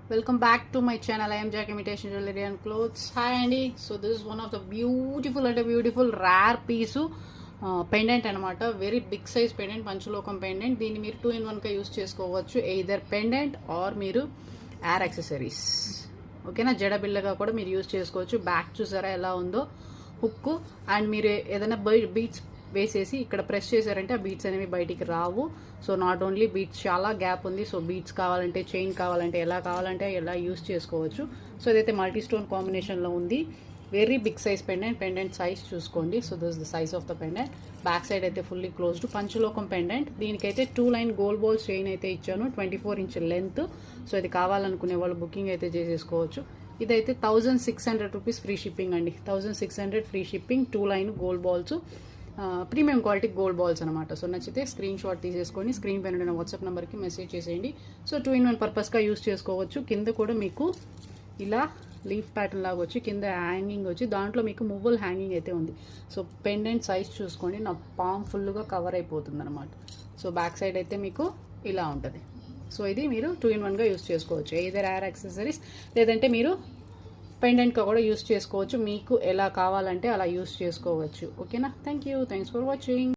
Welcome back to my channel. I am Jack Imitation Jewelry and Clothes. Hi Andy. So this is one of the beautiful rare piece pendant అనమాట. Very big size pendant, పంచలోకం pendant. దీన్ని మీరు 2-in-1గా use చేసుకోవచ్చు. Either pendant or మీరు hair accessories, ఓకేనా. జడబిల్లగా కూడా మీరు యూస్ చేసుకోవచ్చు. బ్యాక్ చూసారా ఎలా ఉందో, హుక్. అండ్ మీరు ఏదైనా బీట్స్ వేసేసి ఇక్కడ ప్రెస్ చేశారంటే ఆ బీట్స్ అనేవి బయటికి రావు. సో నాట్ ఓన్లీ బీట్స్, చాలా గ్యాప్ ఉంది. సో బీట్స్ కావాలంటే, చైన్ కావాలంటే, ఎలా కావాలంటే ఎలా యూస్ చేసుకోవచ్చు. సో ఇదైతే మల్టీ స్టోన్ కాంబినేషన్లో ఉంది. Very big size pendant size చూసుకోండి. So this the size of the pendant. Back side అయితే ఫుల్లీ క్లోజ్డ్ పంచలోకం పెండెంట్. దీనికైతే 2 లైన్ గోల్డ్ బాల్స్ చైన్ అయితే ఇచ్చాను, 24 ఇంచ్ లెంత్. సో ఇది కావాలనుకునే వాళ్ళు బుకింగ్ అయితే చేసేసుకోవచ్చు. ఇదైతే 1600 రూపీస్ ఫ్రీ షిప్పింగ్ అండి. 1600 free shipping. 2 line gold balls, premium quality gold balls అనమాట. సో నచ్చితే స్క్రీన్ షాట్ తీసేసుకొని స్క్రీన్ పైన ఉన్న వాట్సాప్ నెంబర్కి మెసేజ్ చేసేయండి. సో 2-in-1 పర్పస్గా యూస్ చేసుకోవచ్చు. కింద కూడా మీకు ఇలా లీఫ్ ప్యాటర్న్ లాగా వచ్చి కింద హ్యాంగింగ్ వచ్చి దాంట్లో మీకు మువ్వల్ హ్యాంగింగ్ అయితే ఉంది. సో పెండెంట్ సైజ్ చూసుకోండి, నా పామ్ ఫుల్గా కవర్ అయిపోతుంది అనమాట. సో బ్యాక్ సైడ్ అయితే మీకు ఇలా ఉంటుంది. సో ఇది మీరు 2-in-1గా యూస్ చేసుకోవచ్చు. ఎయిదర్ ఎయిర్ యాక్సెసరీస్ లేదంటే మీరు పెండెంట్గా కూడా యూస్ చేసుకోవచ్చు. మీకు ఎలా కావాలంటే అలా యూస్ చేసుకోవచ్చు, ఓకేనా. Thanks for watching.